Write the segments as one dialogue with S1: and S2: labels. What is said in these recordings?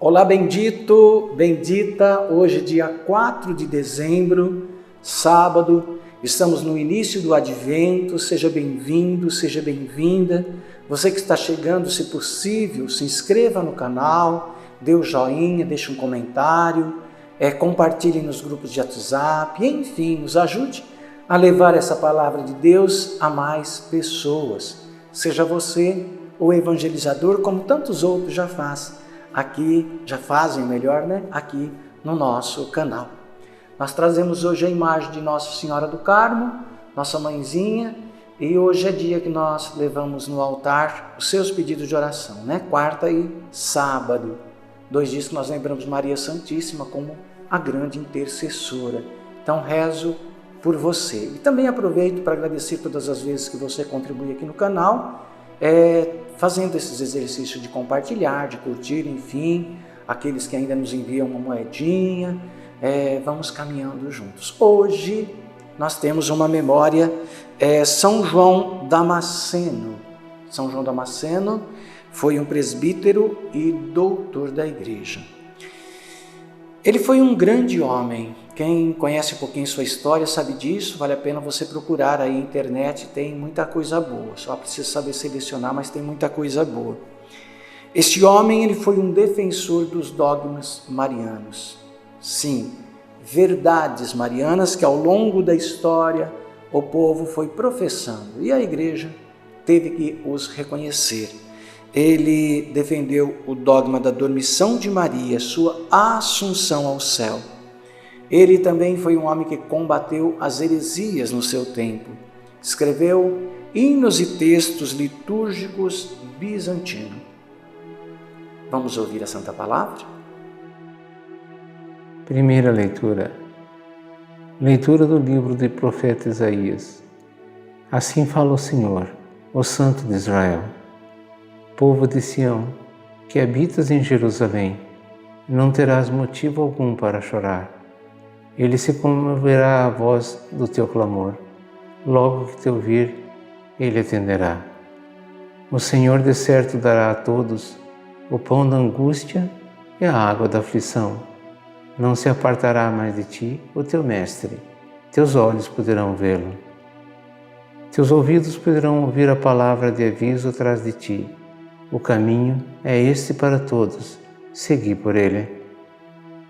S1: Olá, bendito, bendita, hoje dia 4 de dezembro, sábado, estamos no início do Advento, seja bem-vindo, seja bem-vinda. Você que está chegando, se possível, se inscreva no canal, dê um joinha, deixe um comentário, compartilhe nos grupos de WhatsApp, enfim, nos ajude a levar essa palavra de Deus a mais pessoas. Seja você o evangelizador, como tantos outros já fazem. Aqui no nosso canal. Nós trazemos hoje a imagem de Nossa Senhora do Carmo, nossa mãezinha, e hoje é dia que nós levamos no altar os seus pedidos de oração, Quarta e sábado, 2 dias que nós lembramos Maria Santíssima como a grande intercessora. Então rezo por você. E também aproveito para agradecer todas as vezes que você contribui aqui no canal, fazendo esses exercícios de compartilhar, de curtir, enfim, aqueles que ainda nos enviam uma moedinha, vamos caminhando juntos. Hoje nós temos uma memória, São João Damasceno. São João Damasceno foi um presbítero e doutor da igreja. Ele foi um grande homem. Quem conhece um pouquinho sua história sabe disso, vale a pena você procurar aí na internet, tem muita coisa boa, só precisa saber selecionar, mas tem muita coisa boa. Este homem, ele foi um defensor dos dogmas marianos. Sim, verdades marianas que ao longo da história o povo foi professando e a igreja teve que os reconhecer. Ele defendeu o dogma da dormição de Maria, sua assunção ao céu. Ele também foi um homem que combateu as heresias no seu tempo. Escreveu hinos e textos litúrgicos bizantinos. Vamos ouvir a Santa Palavra?
S2: Primeira leitura. Leitura do livro do profeta Isaías. Assim fala o Senhor, o Santo de Israel. Povo de Sião, que habitas em Jerusalém, não terás motivo algum para chorar. Ele se comoverá à voz do teu clamor. Logo que te ouvir, ele atenderá. O Senhor de certo dará a todos o pão da angústia e a água da aflição. Não se apartará mais de ti o teu mestre. Teus olhos poderão vê-lo. Teus ouvidos poderão ouvir a palavra de aviso atrás de ti. O caminho é este para todos. Segui por ele.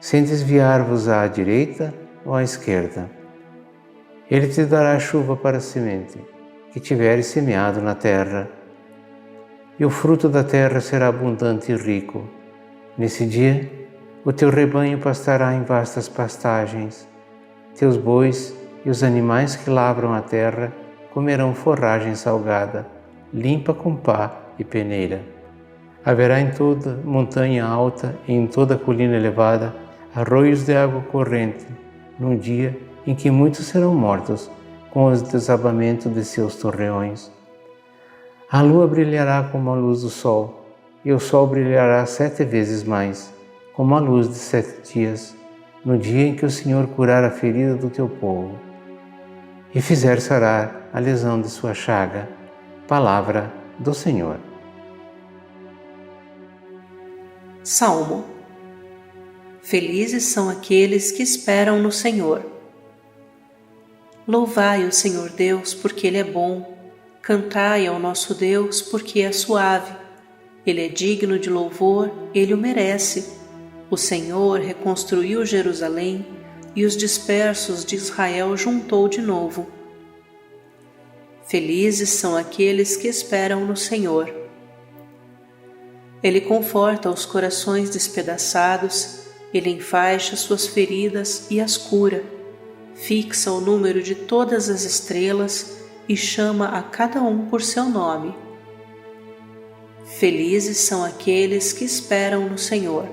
S2: Sem desviar-vos à direita ou à esquerda. Ele te dará chuva para a semente, que tiveres semeado na terra, e o fruto da terra será abundante e rico. Nesse dia, o teu rebanho pastará em vastas pastagens, teus bois e os animais que lavram a terra comerão forragem salgada, limpa com pá e peneira. Haverá em toda montanha alta e em toda colina elevada arroios de água corrente, num dia em que muitos serão mortos com o desabamento de seus torreões. A lua brilhará como a luz do sol, e o sol brilhará 7 vezes mais, como a luz de 7 dias, no dia em que o Senhor curar a ferida do teu povo, e fizer sarar a lesão de sua chaga. Palavra do Senhor.
S3: Salmo. Felizes são aqueles que esperam no Senhor. Louvai o Senhor Deus, porque Ele é bom. Cantai ao nosso Deus, porque é suave. Ele é digno de louvor, Ele o merece. O Senhor reconstruiu Jerusalém e os dispersos de Israel juntou de novo. Felizes são aqueles que esperam no Senhor. Ele conforta os corações despedaçados. Ele enfaixa suas feridas e as cura, fixa o número de todas as estrelas e chama a cada um por seu nome. Felizes são aqueles que esperam no Senhor.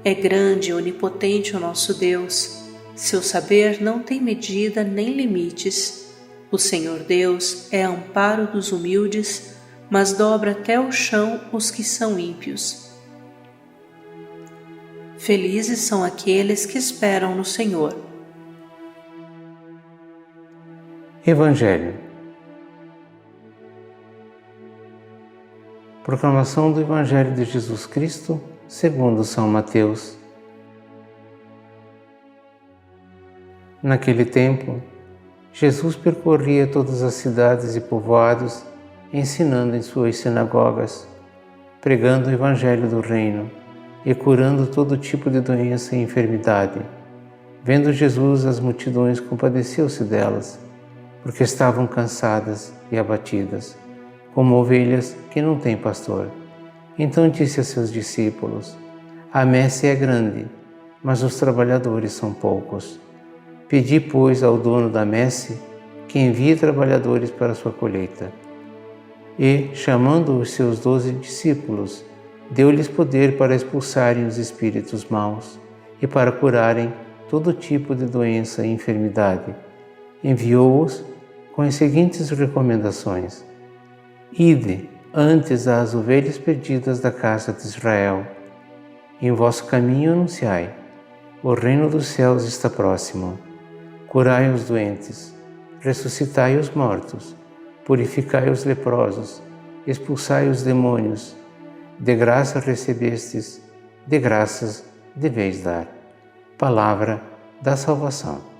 S3: É grande e onipotente o nosso Deus, seu saber não tem medida nem limites. O Senhor Deus é amparo dos humildes, mas dobra até o chão os que são ímpios. Felizes são aqueles que esperam no Senhor.
S2: Evangelho. Proclamação do Evangelho de Jesus Cristo, segundo São Mateus. Naquele tempo, Jesus percorria todas as cidades e povoados, ensinando em suas sinagogas, pregando o Evangelho do Reino e curando todo tipo de doença e enfermidade. Vendo Jesus as multidões, compadeceu-se delas, porque estavam cansadas e abatidas, como ovelhas que não têm pastor. Então disse a seus discípulos: A messe é grande, mas os trabalhadores são poucos. Pedi, pois, ao dono da messe que envie trabalhadores para a sua colheita. E, chamando os seus 12 discípulos, deu-lhes poder para expulsarem os espíritos maus e para curarem todo tipo de doença e enfermidade. Enviou-os com as seguintes recomendações: Ide antes às ovelhas perdidas da casa de Israel. Em vosso caminho anunciai: o reino dos céus está próximo. Curai os doentes, ressuscitai os mortos, purificai os leprosos, expulsai os demônios. De graça recebestes, de graças deveis dar. Palavra da salvação.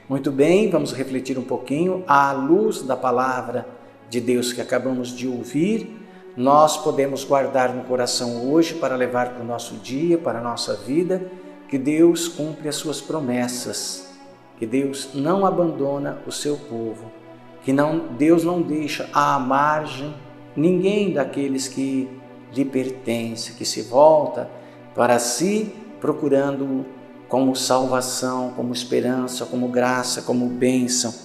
S1: Muito bem, vamos refletir um pouquinho. À luz da palavra de Deus que acabamos de ouvir, nós podemos guardar no coração hoje para levar para o nosso dia, para a nossa vida, que Deus cumpre as suas promessas, que Deus não abandona o seu povo, que Deus não deixa à margem ninguém daqueles que lhe pertence, que se volta para si procurando como salvação, como esperança, como graça, como bênção.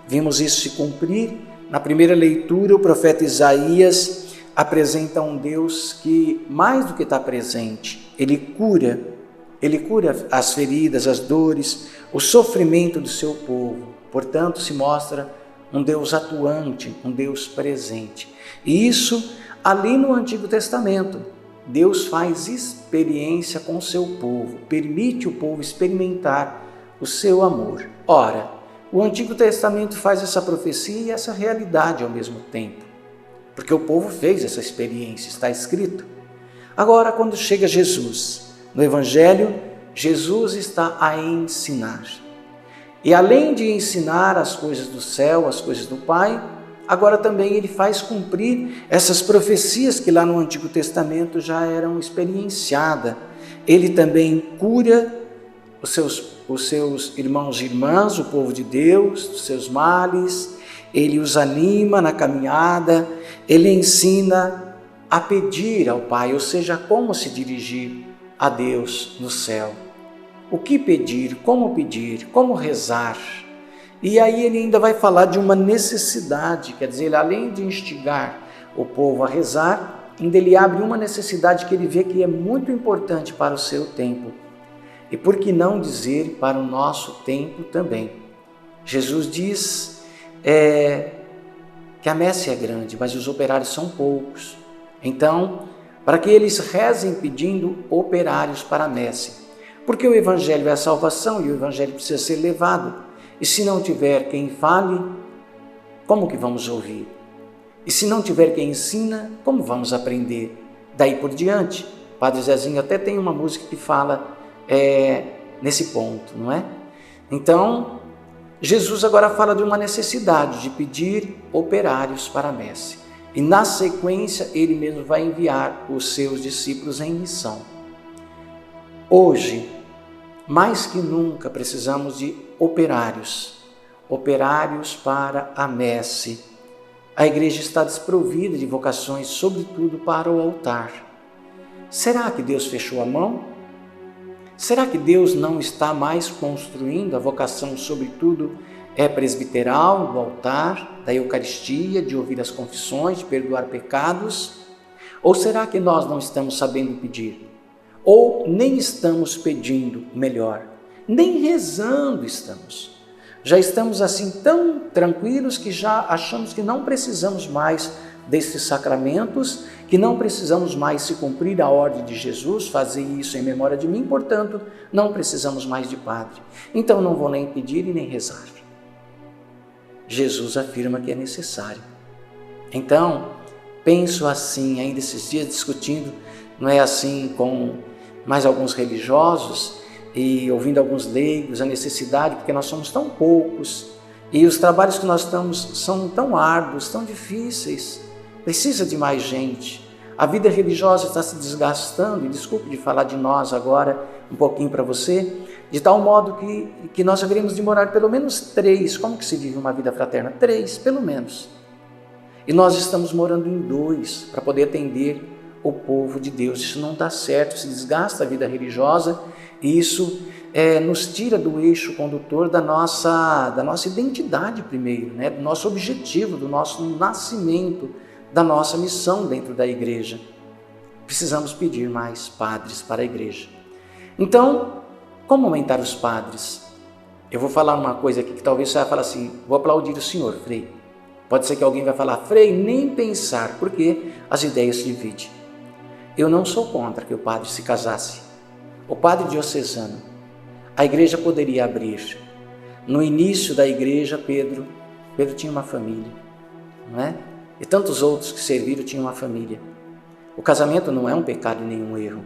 S1: Vimos isso se cumprir. Na primeira leitura, o profeta Isaías apresenta um Deus que, mais do que está presente, Ele cura as feridas, as dores, o sofrimento do seu povo. Portanto, se mostra um Deus atuante, um Deus presente. E isso ali no Antigo Testamento. Deus faz experiência com o seu povo, permite o povo experimentar o seu amor. Ora, o Antigo Testamento faz essa profecia e essa realidade ao mesmo tempo, porque o povo fez essa experiência, está escrito. Agora, quando chega Jesus, no Evangelho, Jesus está a ensinar. E além de ensinar as coisas do céu, as coisas do Pai, agora também Ele faz cumprir essas profecias que lá no Antigo Testamento já eram experienciadas. Ele também cura os seus irmãos e irmãs, o povo de Deus, dos seus males. Ele os anima na caminhada, Ele ensina a pedir ao Pai, ou seja, como se dirigir a Deus no céu. O que pedir, como rezar. E aí ele ainda vai falar de uma necessidade, quer dizer, além de instigar o povo a rezar, ainda ele abre uma necessidade que ele vê que é muito importante para o seu tempo. E por que não dizer para o nosso tempo também? Jesus diz que a messe é grande, mas os operários são poucos. Então, para que eles rezem pedindo operários para a messe. Porque o Evangelho é a salvação e o Evangelho precisa ser levado. E se não tiver quem fale, como que vamos ouvir? E se não tiver quem ensina, como vamos aprender? Daí por diante, Padre Zezinho até tem uma música que fala nesse ponto, não é? Então, Jesus agora fala de uma necessidade de pedir operários para a messe. E na sequência, ele mesmo vai enviar os seus discípulos em missão. Hoje, mais que nunca, precisamos de operários para a messe. A igreja está desprovida de vocações, sobretudo para o altar. Será que Deus fechou a mão? Será que Deus não está mais construindo a vocação, sobretudo, presbiteral, do altar, da Eucaristia, de ouvir as confissões, de perdoar pecados? Ou será que nós não estamos sabendo pedir? Ou nem estamos pedindo melhor, nem rezando estamos. Já estamos assim tão tranquilos que já achamos que não precisamos mais desses sacramentos, que não precisamos mais se cumprir a ordem de Jesus, fazer isso em memória de mim, portanto, não precisamos mais de padre. Então não vou nem pedir e nem rezar. Jesus afirma que é necessário. Então, penso assim, ainda esses dias discutindo, não é assim com mais alguns religiosos e ouvindo alguns leigos, a necessidade, porque nós somos tão poucos e os trabalhos que nós estamos são tão árduos, tão difíceis, precisa de mais gente. A vida religiosa está se desgastando, e desculpe de falar de nós agora um pouquinho para você, de tal modo que nós haveríamos de morar pelo menos 3, como que se vive uma vida fraterna? 3, pelo menos. E nós estamos morando em 2 para poder atender o povo de Deus. Isso não dá certo, se desgasta a vida religiosa e isso nos tira do eixo condutor da nossa identidade primeiro, né? Do nosso objetivo, do nosso nascimento, da nossa missão dentro da igreja. Precisamos pedir mais padres para a igreja. Então, como aumentar os padres? Eu vou falar uma coisa aqui que talvez você vai falar assim, vou aplaudir o senhor, Frei. Pode ser que alguém vai falar, Frei, nem pensar, porque as ideias se dividem. Eu não sou contra que o padre se casasse. O padre diocesano, a igreja poderia abrir. No início da igreja, Pedro tinha uma família, não é? E tantos outros que serviram tinham uma família. O casamento não é um pecado e nenhum erro.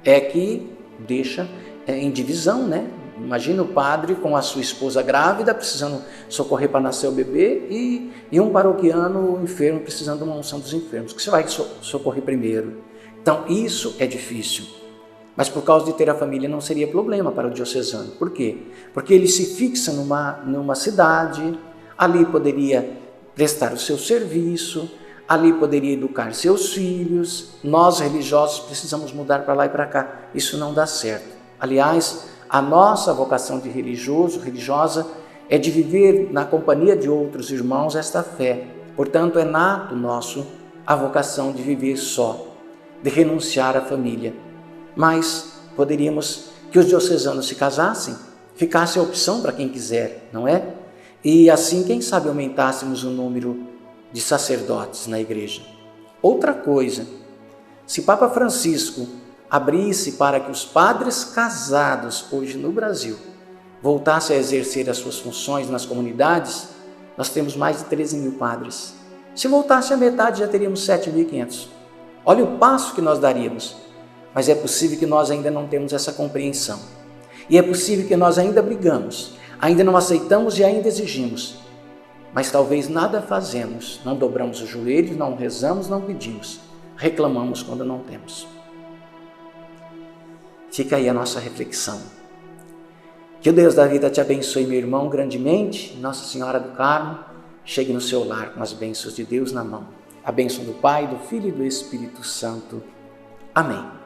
S1: É que deixa em divisão, né? Imagina o padre com a sua esposa grávida, precisando socorrer para nascer o bebê, e um paroquiano enfermo, precisando de uma unção dos enfermos. O que você vai socorrer primeiro? Então, isso é difícil. Mas por causa de ter a família não seria problema para o diocesano. Por quê? Porque ele se fixa numa cidade, ali poderia prestar o seu serviço, ali poderia educar seus filhos. Nós, religiosos, precisamos mudar para lá e para cá. Isso não dá certo. Aliás, a nossa vocação de religiosa, é de viver na companhia de outros irmãos esta fé. Portanto, é nato nosso a vocação de viver só, de renunciar à família. Mas poderíamos que os diocesanos se casassem, ficasse a opção para quem quiser, não é? E assim, quem sabe, aumentássemos o número de sacerdotes na igreja. Outra coisa, se Papa Francisco abrisse para que os padres casados hoje no Brasil voltassem a exercer as suas funções nas comunidades, nós temos mais de 13 mil padres. Se voltasse a metade, já teríamos 7.500. Olha o passo que nós daríamos. Mas é possível que nós ainda não temos essa compreensão. E é possível que nós ainda brigamos, ainda não aceitamos e ainda exigimos. Mas talvez nada fazemos, não dobramos os joelhos, não rezamos, não pedimos. Reclamamos quando não temos. Fica aí a nossa reflexão. Que o Deus da vida te abençoe, meu irmão, grandemente. Nossa Senhora do Carmo, chegue no seu lar com as bênçãos de Deus na mão. A bênção do Pai, do Filho e do Espírito Santo. Amém.